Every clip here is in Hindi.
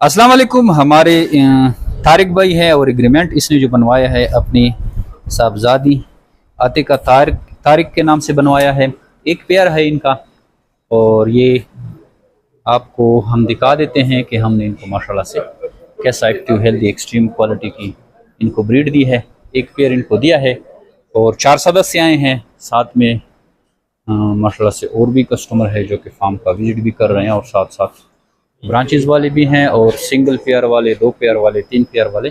अस्सलाम वालेकुम। हमारे तारिक भाई है और एग्रीमेंट इसने जो बनवाया है अपनी साहबजादी आतिका तारिक के नाम से बनवाया है। एक पेयर है इनका और ये आपको हम दिखा देते हैं कि हमने इनको माशाल्लाह से कैसा एक्टिव हेल्दी एक्सट्रीम क्वालिटी की इनको ब्रीड दी है। एक पेयर इनको दिया है और 4 सदस्य आए हैं साथ में। माशाल्लाह से और भी कस्टमर है जो कि फार्म का विजिट भी कर रहे हैं और साथ साथ ब्रांचेस वाले भी हैं और सिंगल पेयर वाले, 2 पेयर वाले, 3 पेयर वाले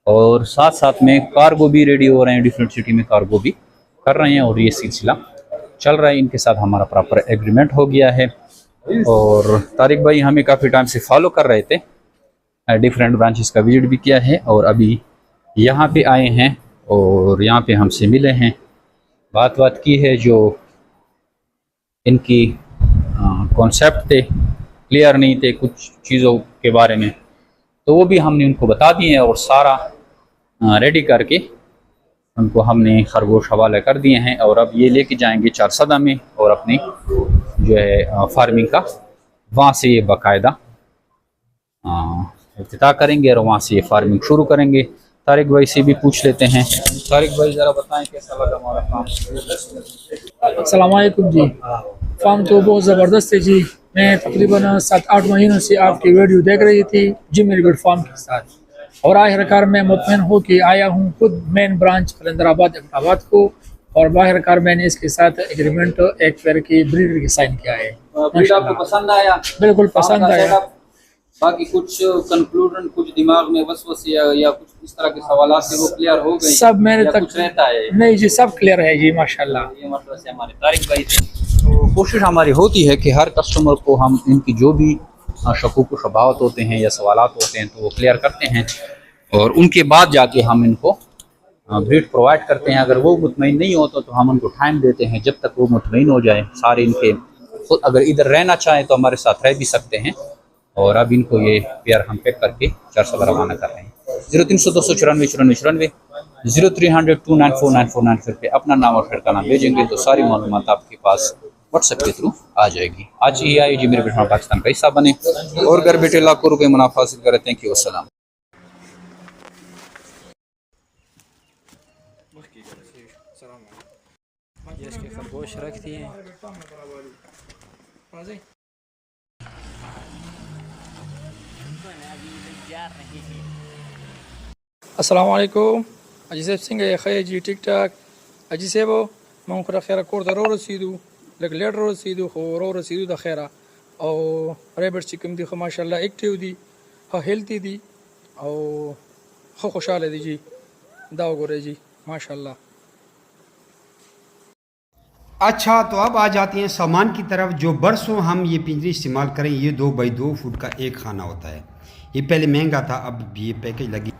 और साथ साथ में कार्गो भी रेडी हो रहे हैं। डिफरेंट सिटी में कार्गो भी कर रहे हैं और ये सिलसिला चल रहा है। इनके साथ हमारा प्रॉपर एग्रीमेंट हो गया है और तारिक भाई हमें काफ़ी टाइम से फॉलो कर रहे थे। डिफरेंट ब्रांचेस का विजिट भी किया है और अभी यहाँ पे आए हैं और यहाँ पे हमसे मिले हैं, बात की है। जो इनकी कॉन्सेप्ट थे क्लियर नहीं थे कुछ चीज़ों के बारे में, तो वो भी हमने उनको बता दिए हैं और सारा रेडी करके उनको हमने खरगोश हवाले कर दिए हैं। और अब ये लेके जाएंगे 4 सदा में और अपनी जो है फार्मिंग का वहाँ से ये बाकायदा इफ्तिताह करेंगे और वहाँ से ये फार्मिंग शुरू करेंगे। तारिक भाई से भी पूछ लेते हैं। तारिक भाई ज़रा बताएं कैसा लगा हमारा फार्म। अस्सलाम वालेकुम जी। फार्म तो बहुत ज़बरदस्त है जी। मैं तकरीबन 7-8 महीनों से आपकी वीडियो देख रही थी जिम एलिगेट फार्म के साथ और आखिरकार मैं मुतमईन हो कि आया हूँ खुद मेन ब्रांच कलंदराबाद इब्राबाद को और आखिरकार मैंने इसके साथ एग्रीमेंट एक पेयर की ब्रीडर की साइन किया है। आपको पसंद आया? बिल्कुल पसंद आया। बाकी कुछ कंक्लूजन, कुछ दिमाग में वसवसे या कुछ इस तरह के सवाल थे वो क्लियर हो गए? सब मेरे तक कुछ रहता है? नहीं जी, सब क्लियर है जी माशाल्लाह। ये मतलब से हमारे तारिक भाई थे। तो कोशिश हमारी होती है कि हर कस्टमर को हम इनकी जो भी शकूक शबावत होते हैं या सवालात होते हैं तो वो क्लियर करते हैं और उनके बाद जाके हम इनको ब्रीड प्रोवाइड करते हैं। अगर वो मुतमईन नहीं होता तो हम उनको टाइम देते हैं जब तक वो मुतमईन हो जाए। सारे इनके खुद अगर इधर रहना चाहें तो हमारे साथ रह भी सकते हैं। और अब इनको ये पेयर हम पैक करके 4 सदा रवाना कर रहे हैं। 0300 294 94 94 0300 294 9494 पे अपना नाम और फिर का नाम भेजेंगे तो सारी मालूमात आपके पास व्हाट्सएप के थ्रू आ जाएगी। आज ही आई जी मेरे बेटा पाकिस्तान का हिस्सा बने और घर बैठे लाखों रुपए मुनाफा हासिल करें। थैंक यू, अस्सलाम। खरगोश रखती हैं। अस्सलाम वालेकुम। अजी सेब सिंह खैर जी टिक टाक अजी सेबो मैं खुदा खैर कोर रो रसीदू लग लेट रो रसीदू खो रो रसीदू द खैरा और रेबर्ट चिकम दी माशाल्लाह एक्टिव दी हेल्थी दी और खुशहाल दी जी दाव गोरे जी माशाल्लाह। अच्छा, तो अब आ जाते हैं सामान की तरफ। जो बरसों हम ये पिंजरी इस्तेमाल करें, ये 2x2 फुट का एक खाना होता है। ये पहले महंगा था, अब ये पैकेज लगी।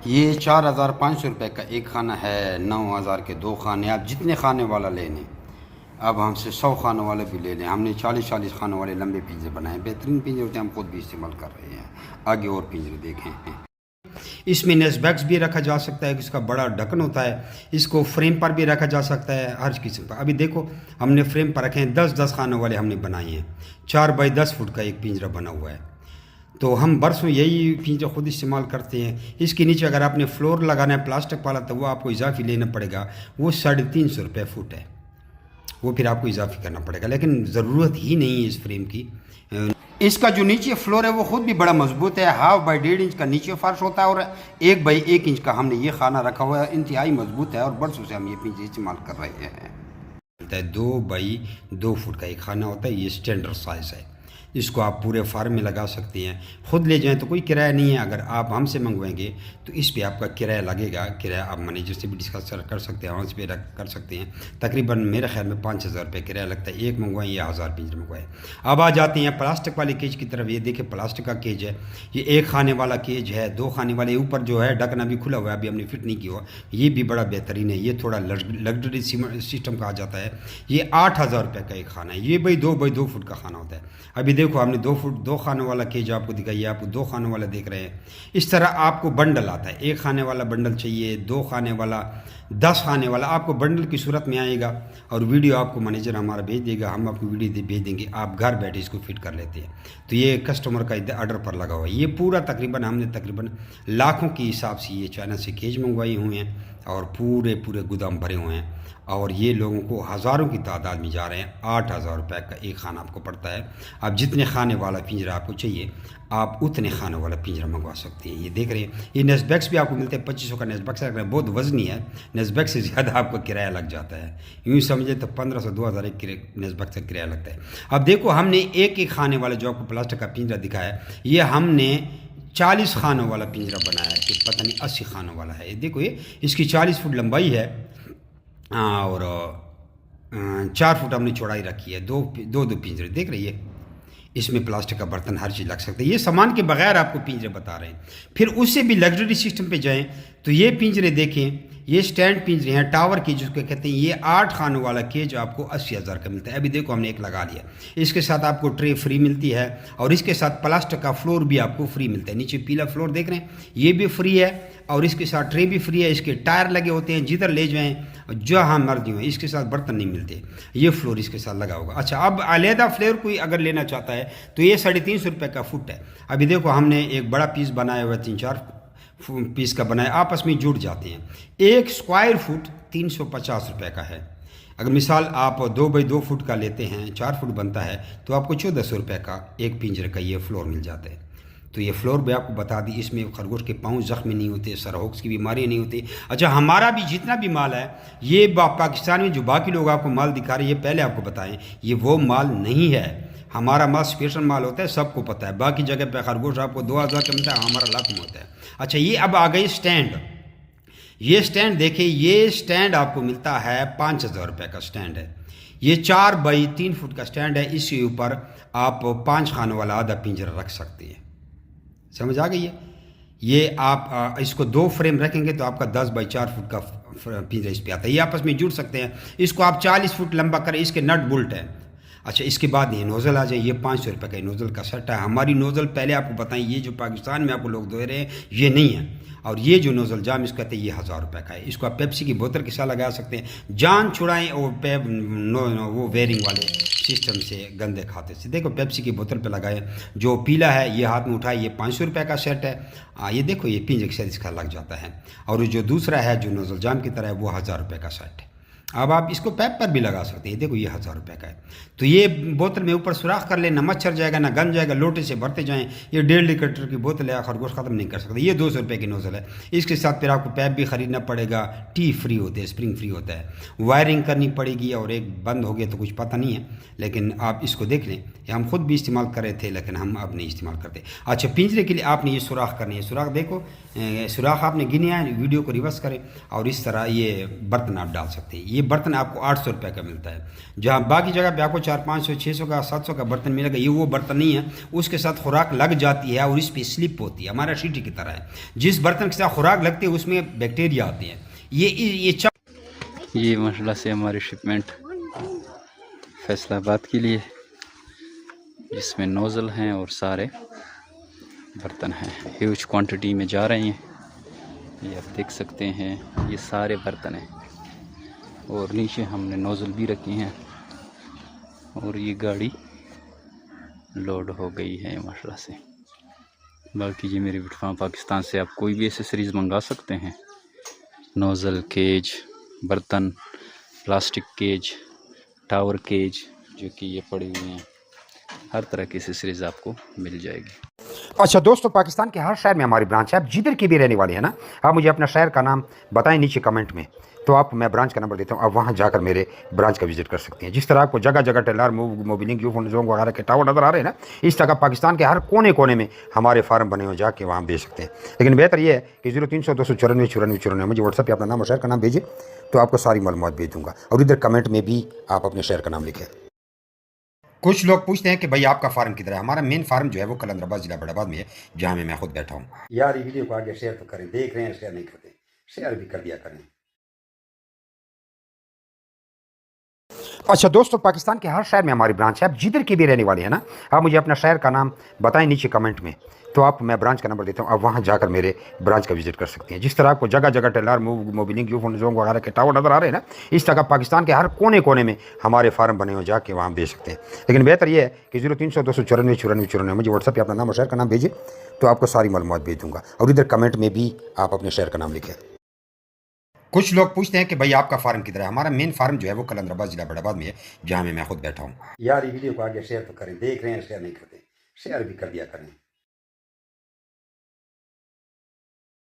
ये 4500 रुपये का एक खाना है, 9000 के 2 खाने। आप जितने खाने वाला ले लें, अब हमसे 100 खाने वाले भी ले लें। हमने 40-40 खाने वाले लंबे पिंजरे बनाए, बेहतरीन पिंजरे होते हैं, हम खुद भी इस्तेमाल कर रहे हैं। आगे और पिंजरे देखें। इसमें नेस्बैक्स भी रखा जा सकता है, इसका बड़ा ढक्कन होता है। इसको फ्रेम पर भी रखा जा सकता है, हर किस्म का। अभी देखो हमने फ्रेम पर रखे हैं, 10-10 खाने वाले हमने बनाए हैं। 4x10 फुट का एक पिंजरा बना हुआ है। तो हम बरसों यही पिंजरा खुद इस्तेमाल करते हैं। इसके नीचे अगर आपने फ्लोर लगाना है प्लास्टिक वाला तो वो आपको इजाफी लेना पड़ेगा, वो 350 रुपये फुट है, वो फिर आपको इजाफी करना पड़ेगा। लेकिन ज़रूरत ही नहीं है इस फ्रेम की। इसका जो नीचे फ्लोर है वो खुद भी बड़ा मजबूत है। 1/2 इंच का नीचे फर्श होता है और 1/1 इंच का हमने ये खाना रखा हुआ है। इंतहाई मजबूत है और बरसों से हम ये पिंजरे इस्तेमाल कर रहे हैं। 2x2 फुट का एक खाना होता है, ये स्टैंडर्ड साइज़ है। इसको आप पूरे फार्म में लगा सकते हैं। ख़ुद ले जाएं तो कोई किराया नहीं है। अगर आप हमसे मंगवाएंगे तो इस पे आपका किराया लगेगा। किराया आप मैनेजर से भी डिस्कस कर सकते हैं, आवाज़ पे कर सकते हैं। तकरीबन मेरे ख्याल में 5000 रुपये किराया लगता है। एक मंगवाएं या 1000 पिंजरे मंगवाएं। अब आ जाते हैं प्लास्टिक वाले केज की तरफ। ये देखिए प्लास्टिक का केज है, ये 1 खाने वाला केज है। 2 खाने वाले ऊपर जो है ढक्कन अभी खुला हुआ है, अभी हमने फिट नहीं किया हुआ। ये भी बड़ा बेहतरीन है, ये थोड़ा लग्जरी सिस्टम का आ जाता है। ये 8000 रुपये का एक खाना है। ये भाई 2x2 फुट का खाना होता है। अभी देखो देखो हमने 2 फुट 2 खानों वाला केज आपको दिखाई, आपको 2 खानों वाला देख रहे हैं। इस तरह आपको बंडल आता है, 1 खाने वाला बंडल चाहिए, 2 खाने वाला, 10 खाने वाला, आपको बंडल की सूरत में आएगा और वीडियो आपको मैनेजर हमारा भेज देगा, हम आपको वीडियो भेज देंगे, आप घर बैठे इसको फिट कर लेते हैं। तो ये कस्टमर का ऑर्डर पर लगा हुआ है। ये पूरा हमने तकरीबन लाखों के हिसाब से ये चाइना से केज मंगवाए हुए हैं और पूरे गोदाम भरे हुए हैं और ये लोगों को हज़ारों की तादाद में जा रहे हैं। 8,000 रुपये का एक खाना आपको पड़ता है। अब जितने खाने वाला पिंजरा आपको चाहिए आप उतने खाने वाला पिंजरा मंगवा सकते हैं। ये देख रहे हैं, ये नेस्बैक्स भी आपको मिलते हैं। 2500 का नेस्बैक्स है, बहुत वजनी है, नेस्बैक्स से ज़्यादा आपको किराया लग जाता है। यूँ समझे तो 1500-2000 एक नेस्बैक्स का किराया लगता है। अब देखो हमने एक खाने वाला जो आपको प्लास्टिक का पिंजरा दिखाया, ये हमने 40 खानों वाला पिंजरा बनाया है, कि पता नहीं 80 खानों वाला है। ये देखो, ये इसकी 40 फुट लंबाई है और 4 फुट हमने चौड़ाई रखी है। दो पिंजरे देख रही है, इसमें प्लास्टिक का बर्तन हर चीज़ लग सकता है। ये सामान के बगैर आपको पिंजरे बता रहे हैं। फिर उससे भी लग्जरी सिस्टम पे जाएं तो ये पिंजरे देखें, ये स्टैंड पिंजरे हैं, टावर केज जिसको कहते हैं। ये 8 खानों वाला केज आपको 80,000 का मिलता है। अभी देखो हमने एक लगा लिया। इसके साथ आपको ट्रे फ्री मिलती है और इसके साथ प्लास्टिक का फ्लोर भी आपको फ्री मिलता है। नीचे पीला फ्लोर देख रहे हैं, ये भी फ्री है और इसके साथ ट्रे भी फ्री है। इसके टायर लगे होते हैं, जिधर ले जाएँ जहाँ मर्जी हो। इसके साथ बर्तन नहीं मिलते, ये फ्लोर इसके साथ लगा होगा। अच्छा, अब अलहदा फ्लोर कोई अगर लेना चाहता है तो ये 350 रुपये का फुट है। अभी देखो हमने एक बड़ा पीस बनाया हुआ है, 3-4 पीस का बनाया, आपस में जुड़ जाते हैं। 1 स्क्वायर फुट 350 रुपये का है। अगर मिसाल आप 2 बाई 2 फुट का लेते हैं, 4 फुट बनता है, तो आपको 1400 रुपये का एक पिंजरे का ये फ्लोर मिल जाता है। तो ये फ्लोर भी आपको बता दी, इसमें खरगोश के पाँव जख्मी नहीं होते, सरहोक्स की बीमारी नहीं होती। अच्छा, हमारा भी जितना भी माल है, ये पाकिस्तान में जो बाकी लोग आपको माल दिखा रहे हैं, ये पहले आपको बताएं, ये वो माल नहीं है। हमारा माल स्पेशल माल होता है, सबको पता है। बाकी जगह पे खरगोश आपको 2000 का मिलता है, हमारा लाख में होता है। अच्छा, ये अब आ गई स्टैंड। ये स्टैंड देखिए, ये स्टैंड आपको मिलता है 5000 रुपये का स्टैंड है। ये 4 बाई 3 फुट का स्टैंड है। इसके ऊपर आप 5 खानों वाला आधा पिंजरा रख सकते हैं। समझ आ गई है? ये आप इसको 2 फ्रेम रखेंगे तो आपका 10 बाई 4 फुट का पिंजरा इस पर आता है। ये आपस में जुड़ सकते हैं। इसको आप 40 फुट लंबा करें, इसके नट बोल्ट है। अच्छा, इसके बाद ये नोज़ल आ जाए, ये 500 रुपये का नोज़ल का सेट है। हमारी नोज़ल पहले आपको बताएं, ये जो पाकिस्तान में आपको लोग दे रहे हैं ये नहीं है। और ये जो नोज़ल जाम इसको कहते हैं, ये 1000 रुपये का है। इसको आप पेप्सी की बोतल के साथ लगा सकते हैं। जान छुड़ाएँ और वो वेयरिंग वाले सिस्टम से गंदे खाते से। देखो, पेप्सी की बोतल पे लगाए, जो पीला है ये हाथ में उठाए, ये 500 रुपये का सेट है। ये देखो, ये पिंजरे के साथ इसका लग जाता है। और जो दूसरा है जो नोज़ल जाम की तरह है, वो 1000 रुपये का सेट है। अब आप इसको पैप पर भी लगा सकते हैं। देखो, ये 1000 रुपये का है। तो ये बोतल में ऊपर सुराख कर ले, ना मच्छर जाएगा ना गंद जाएगा, लोटे से भरते जाएं। ये 1.5 लीटर की बोतल है, खरगोश ख़त्म नहीं कर सकते। ये 200 रुपये की नोज़ल है। इसके साथ फिर आपको पैप भी ख़रीदना पड़ेगा। टी फ्री होते हैं, स्प्रिंग फ्री होता है। वायरिंग करनी पड़ेगी और एक बंद हो गया तो कुछ पता नहीं है, लेकिन आप इसको देख लें। ये हम खुद भी इस्तेमाल कर रहे थे, लेकिन हम अब नहीं इस्तेमाल करते। अच्छा, पिंजरे के लिए आपने ये सुराख करनी है। सुराख देखो, सुराख आपने गिने हैं, वीडियो को रिवर्स करें और इस तरह ये बर्तन आप डाल सकते हैं। ये बर्तन आपको 800 रुपये का मिलता है। जहाँ बाकी जगह पे आपको 400, 500, 600 का, 700 का बर्तन मिलेगा, ये वो बर्तन नहीं है। उसके साथ खुराक लग जाती है और इस पर स्लिप होती है, हमारा शीटी की तरह है। जिस बर्तन के साथ खुराक लगती है उसमें बैक्टीरिया आते हैं। ये माशाल्लाह से हमारी शिपमेंट फैसलाबाद के लिए, जिसमें नोज़ल हैं और सारे बर्तन हैं, ह्यूज क्वांटिटी में जा रहे हैं। ये आप देख सकते हैं, ये सारे बर्तन हैं और नीचे हमने नोज़ल भी रखी हैं और ये गाड़ी लोड हो गई है माशाल्लाह से। बाकी ये मेरी विटफार्म पाकिस्तान से आप कोई भी एसेसरीज़ मंगा सकते हैं। नोज़ल, केज, बर्तन, प्लास्टिक केज, टावर केज जो कि ये पड़ी हुई हैं, हर तरह की एसेसरीज़ आपको मिल जाएगी। अच्छा दोस्तों, पाकिस्तान के हर शहर में हमारी ब्रांच है। आप जिधर की भी रहने वाले हैं ना, आप मुझे अपना शहर का नाम बताएं नीचे कमेंट में, तो आप मैं ब्रांच का नंबर देता हूँ। आप वहाँ जाकर मेरे ब्रांच का विजिट कर सकते हैं। जिस तरह आपको जगह जगह टेलर, मोबिलिंग, यूफोन जोंग वगैरह के टावर नज़र आ रहे हैं ना, इस तरह पाकिस्तान के हर कोने कोने में हमारे फार्म बने हुए, जाके वहाँ बेच सकते हैं। लेकिन बेहतर ये है कि 0300 294 94 94 मुझे व्हाट्सएप पर अपना नाम और शहर का नाम भेजें, तो आपको सारी मालूमात भेज दूँगा। और इधर कमेंट में भी आप अपने शहर का नाम लिखें। कुछ लोग पूछते हैं कि भाई आपका फार्म किधर है। हमारा मेन फार्म जो है वो कलंदराबाद जिला बड़ाबाद में है, जहाँ मैं खुद बैठा हूँ। यार, ये वीडियो को आगे शेयर तो करें। देख रहे हैं, शेयर नहीं करते, शेयर भी कर दिया करें। अच्छा दोस्तों, पाकिस्तान के हर शहर में हमारी ब्रांच है। आप जिधर के भी रहने वाले हैं ना, आप मुझे अपना शहर का नाम बताएं नीचे कमेंट में, तो आप मैं ब्रांच का नंबर देता हूँ, आप वहाँ जाकर मेरे ब्रांच का विजिट कर सकते हैं। जिस तरह आपको जगह जगह टेलर मोबिलिंग यूफोन जोंग वगैरह के टावर नज़र आ रहे हैं ना, इस तरह पाकिस्तान के हर कोने कोने में हमारे फार्म बने हुए, जाके वहाँ बेच सकते हैं। लेकिन बेहतर ये है कि 0300 294 94 94 मुझे व्हाट्सएप पर अपना नाम और शहर का नाम भेजिए, तो आपको सारी मालूमात भेज दूँगा। और इधर कमेंट में भी आप अपने शहर का नाम लिखें। कुछ लोग पूछते हैं कि भाई आपका फार्म किधर है। हमारा मेन फार्म जो है वो कलंदराबाद जिला बड़ाबाद में है, जहाँ मैं खुद बैठा हूँ। यार ये वीडियो को आगे शेयर तो करें, देख रहे हैं शेयर नहीं करते, शेयर भी कर दिया करें।